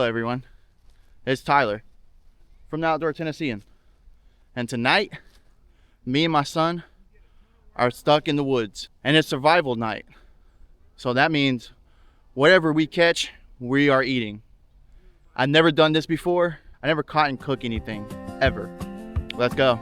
Hello everyone, it's Tyler from the Outdoor Tennessean, and tonight me and my son are stuck in the woods and it's survival night. So that means whatever we catch, we are eating. I've never done this before. I never caught and cooked anything ever. Let's go.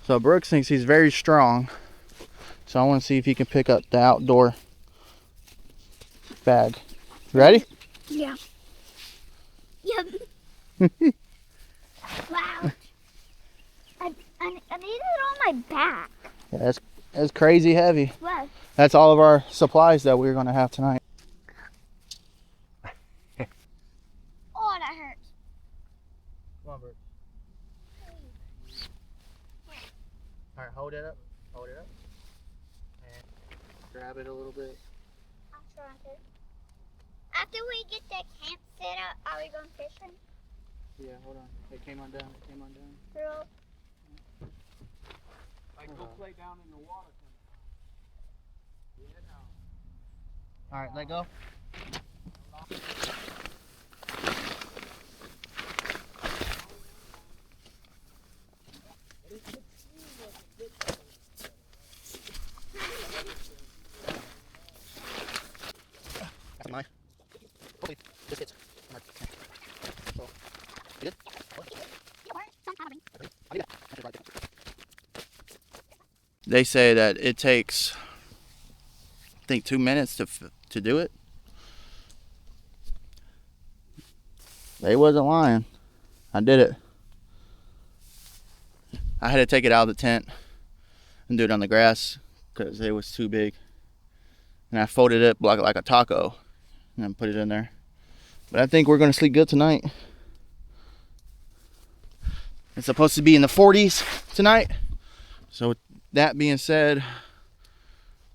So Brooks thinks he's very strong. So I want to see if he can pick up the outdoor bag. Ready? Yeah. Yep. Wow. I need it on my back. Yeah, that's crazy heavy. What? That's all of our supplies that we're going to have tonight. Oh, that hurts. Come on, Brooks. Alright, hold it up. Hold it up. And grab it a little bit. I'm trying to. After we get the camp set up, are we going fishing? Yeah, hold on. It came undone. It came undone. Girl. Like, go play down in the water. Yeah, no. Alright, let go. That's mine. Hopefully this hits. So, you good? They say that it takes, I think, 2 minutes to do it. They wasn't lying. I did it. I had to take it out of the tent and do it on the grass because it was too big. And I folded it like a taco and then put it in there. But I think we're going to sleep good tonight. It's supposed to be in the 40s tonight. So with that being said,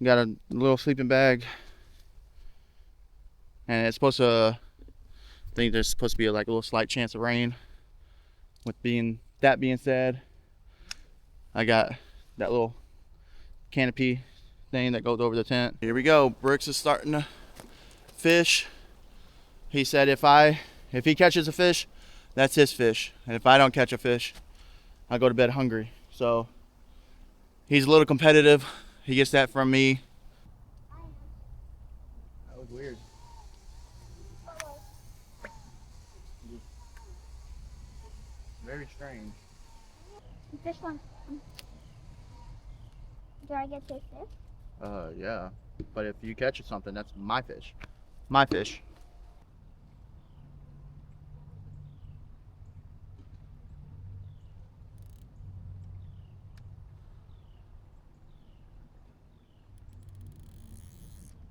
got a little sleeping bag. And it's supposed to, I think there's supposed to be like a little slight chance of rain. That being said, I got that little canopy thing that goes over the tent. Here we go. Brooks is starting to fish. He said if he catches a fish, that's his fish. And if I don't catch a fish, I go to bed hungry. So he's a little competitive. He gets that from me. That was weird. Very strange. This one. Do I get to fish? Yeah. But if you catch something, that's my fish. My fish.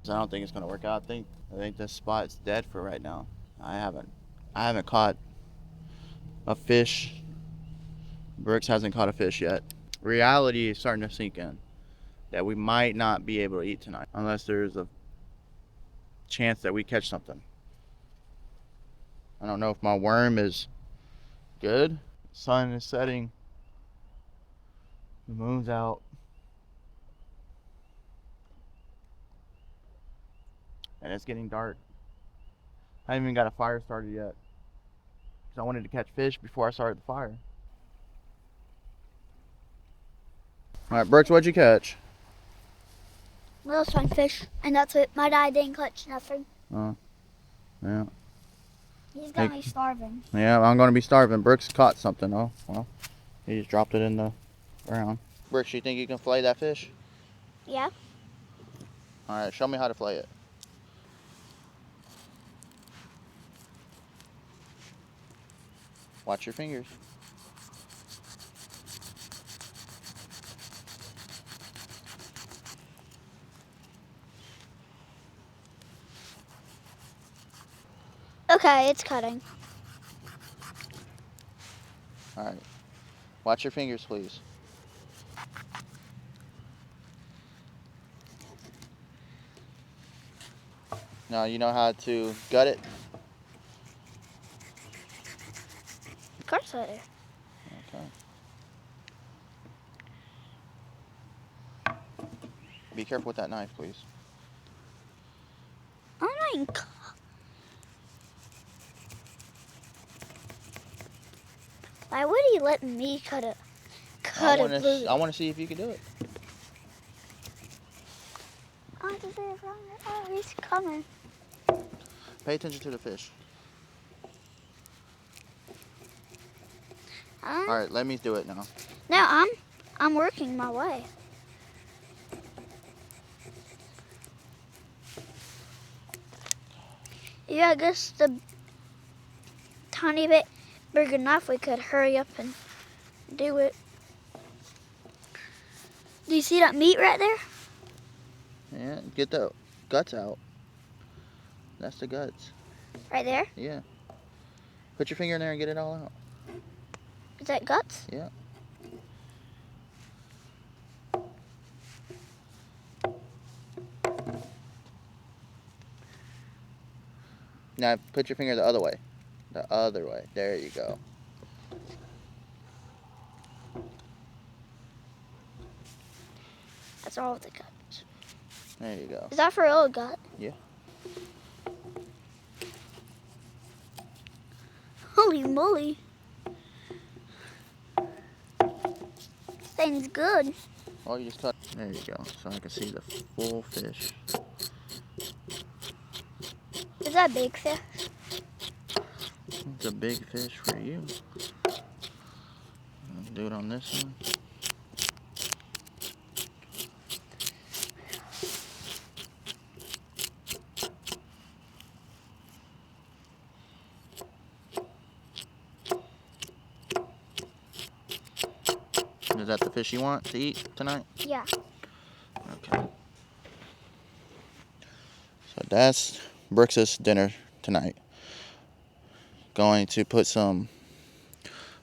I don't think it's gonna work out. I think this spot's dead for right now. I haven't caught a fish. Brooks hasn't caught a fish yet. Reality is starting to sink in that we might not be able to eat tonight unless there's a chance that we catch something. I don't know if my worm is good. The sun is setting. The moon's out. And it's getting dark. I haven't even got a fire started yet. Because I wanted to catch fish before I started the fire. Alright, Brooks, what'd you catch? Little sunfish, and that's it. My dad didn't catch nothing. Oh, yeah. He's gonna be starving. Yeah, I'm gonna be starving. Brooks caught something. Oh, well, he just dropped it in the ground. Brooks, you think you can fillet that fish? Yeah. Alright, show me how to fillet it. Watch your fingers. Okay, it's cutting. All right. Watch your fingers, please. Now you know how to gut it? Of course I do. Okay. Be careful with that knife, please. Oh my god. Why would he let me cut it? I Cut it blue. want to see if you can do it. Oh, he's coming. Pay attention to the fish. All right, let me do it now. No, I'm working my way. Yeah, I guess the tiny bit bigger knife we could hurry up and do it. Do you see that meat right there? Yeah, get the guts out. That's the guts. Right there? Yeah. Put your finger in there and get it all out. Is that guts? Yeah. Now put your finger the other way. The other way. There you go. That's all of the guts. There you go. Is that for real gut? Yeah. Holy moly. This thing's good. Oh, you just cut. There you go. So I can see the full fish. Is that big fish? It's a big fish for you. Do it on this one. Is that the fish you want to eat tonight? Yeah. Okay. So that's Brooks's dinner tonight. Going to put some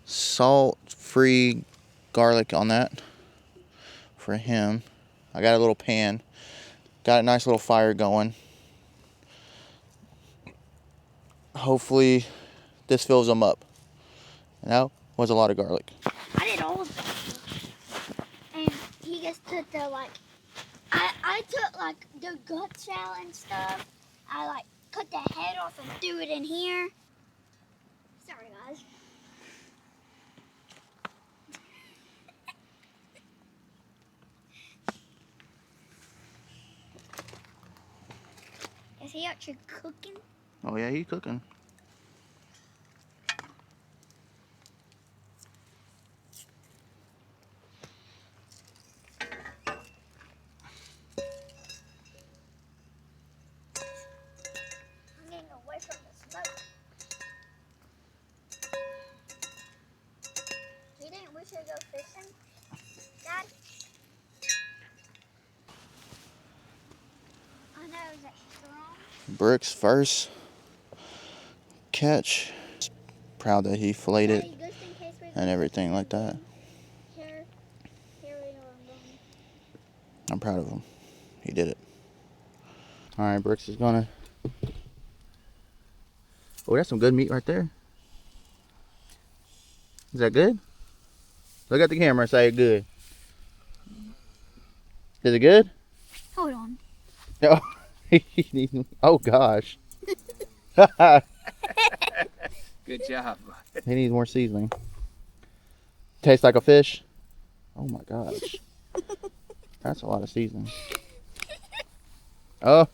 salt-free garlic on that for him. I got a little pan. Got a nice little fire going. Hopefully this fills them up. And that was a lot of garlic. I did all of that. And he just took the I took like the guts out and stuff. I like cut the head off and threw it in here. Sorry guys. Is he actually cooking? Oh yeah, he's cooking. I'm getting away from the smoke. Do you think we should go fishing, Dad? I know, is that strong? Brooks' first catch. Proud that he filleted it Daddy, just in case we and everything like that. Here we are. I'm proud of him. He did it. All right, Brooks is gonna. Oh, that's some good meat right there. Is that good? Look at the camera and say good. Is it good? Hold on. No. Oh gosh. Good job. He needs more seasoning. Tastes like a fish. Oh my gosh. That's a lot of seasoning. Oh.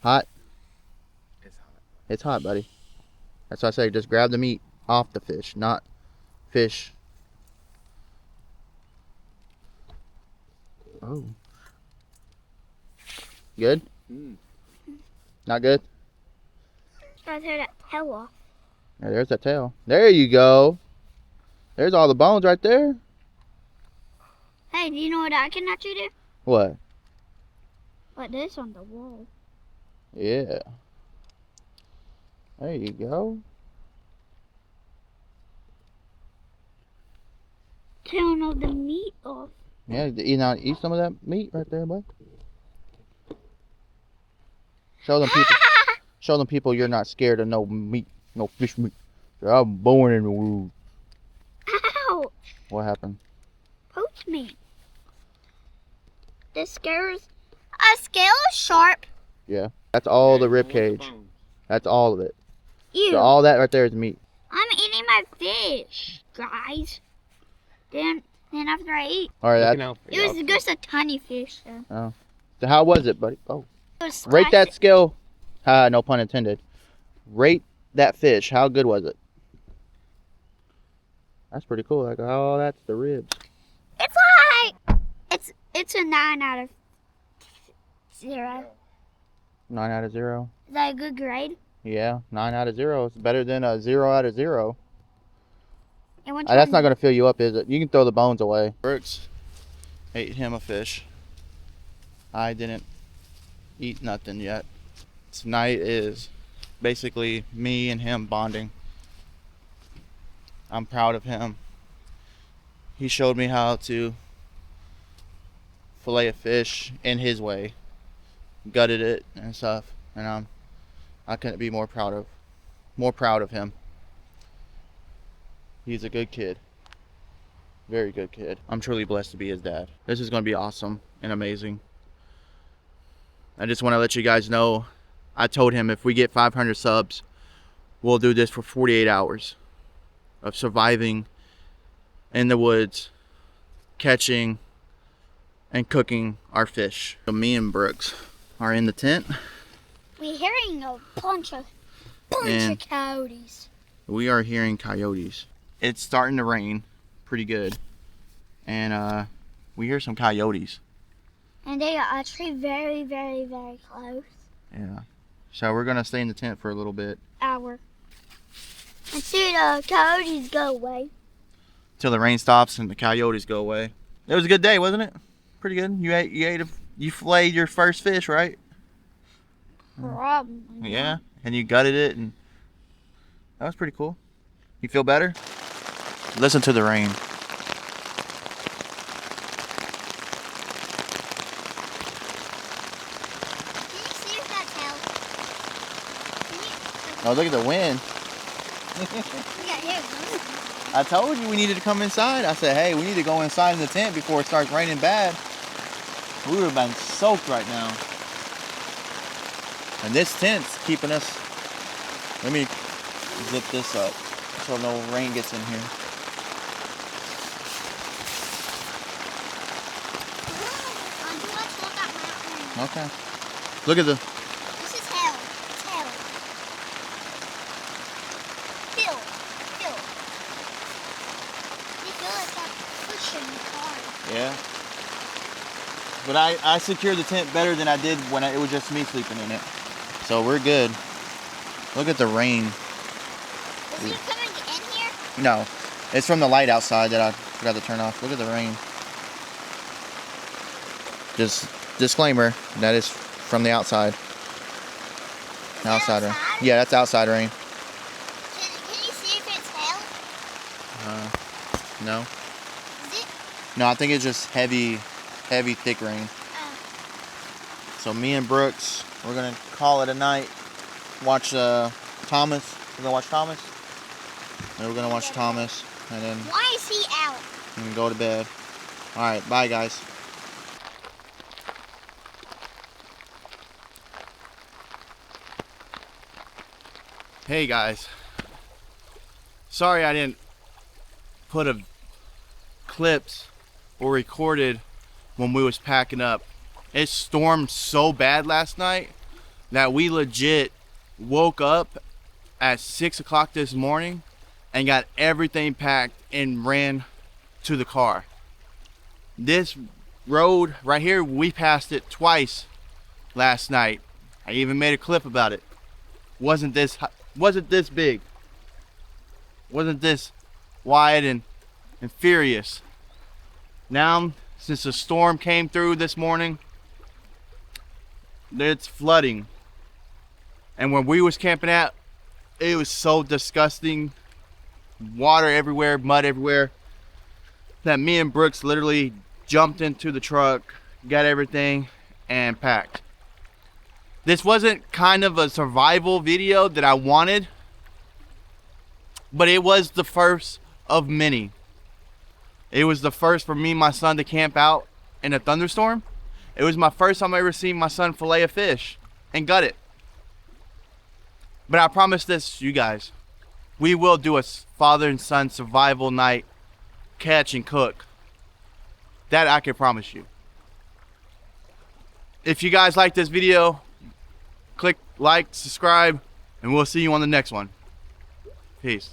Hot? It's hot. It's hot, buddy. That's why I say just grab the meat off the fish, not fish. Oh. Good? Not good? Gotta tear that tail off. Yeah, there's that tail. There you go. There's all the bones right there. Hey, do you know what I can actually do? What? Like this on the wall. Yeah. There you go. Tearing all the meat off. Yeah, eat some of that meat right there, bud. Show them people. Show them people you're not scared of no meat, no fish meat. I'm born in the woods. Ouch! What happened? Poach me. The scales. A scale is sharp. Yeah. That's all the rib cage. That's all of it. Ew. So all that right there is meat. I'm eating my fish, guys. Then after I eat, All right. Looking That, out for it y'all, was too. just a tiny fish. So. so how was it, buddy? Oh. It was Rate that spicy. scale. No pun intended. Rate that fish. How good was it? That's pretty cool. Like, oh, that's the ribs. It's like it's a 9 out of 0. 9 out of 0. Is that a good grade? Yeah, 9 out of 0. It's better than a 0 out of 0. And which That's one- not gonna fill you up, is it? You can throw the bones away. Brooks ate him a fish. I didn't eat nothing yet. Tonight is basically me and him bonding. I'm proud of him. He showed me how to fillet a fish in his way, gutted it and stuff, and I couldn't be more proud of him. He's a good kid. Very good kid. I'm truly blessed to be his dad. This is going to be awesome and amazing. I just want to let you guys know, I told him if we get 500 subs, we'll do this for 48 hours of surviving in the woods, catching and cooking our fish. So me and Brooks are in the tent. We're hearing a bunch of And- coyotes. We are hearing coyotes. It's starting to rain pretty good. And we hear some coyotes. And they are actually very, very, very close. Yeah. So we're gonna stay in the tent for a little bit. Hour. And see the coyotes go away. Till the rain stops and the coyotes go away. It was a good day, wasn't it? Pretty good. You filleted your first fish, right? Probably. Yeah. And you gutted it, and that was pretty cool. You feel better? Listen to the rain. Can you see if that's hell? Oh, look at the wind. Yeah, here. I told you we needed to come inside. I said, hey, we need to go inside in the tent before it starts raining bad. We would have been soaked right now. And this tent's keeping us. Let me zip this up so no rain gets in here. Let's look at my mountain. Okay. Look at the. This is hell. It's hell. Phil. You feel like that pushing hard. Yeah. But I secured the tent better than I did when it was just me sleeping in it. So we're good. Look at the rain. Is it coming in here? No, it's from the light outside that I forgot to turn off. Look at the rain. Just disclaimer, that is from the outside. Outside rain. outside? Yeah, that's outside rain. Can you see if it's hell? No. Is it? No, I think it's just heavy, thick rain. So me and Brooks, we're gonna call it a night. Watch Thomas. We're gonna watch Thomas. And we're gonna watch Thomas, and then Why is he out? we can go to bed. All right, bye guys. Hey guys. Sorry I didn't put a clips or recorded when we was packing up. It stormed so bad last night that we legit woke up at 6 o'clock this morning and got everything packed and ran to the car. This road right here, we passed it twice last night. I even made a clip about it. Wasn't this big. Wasn't this wide and furious. Now, since the storm came through this morning, it's flooding. And where we was camping at, it was so disgusting. Water everywhere, mud everywhere, that me and Brooks literally jumped into the truck, got everything, and packed. This wasn't kind of a survival video that I wanted, but it was the first of many. It was the first for me and my son to camp out in a thunderstorm. It was my first time I ever seen my son fillet a fish and gut it. But I promise this, you guys, we will do a father and son survival night, catch and cook. That I can promise you. If you guys like this video, click like, subscribe, and we'll see you on the next one. Peace.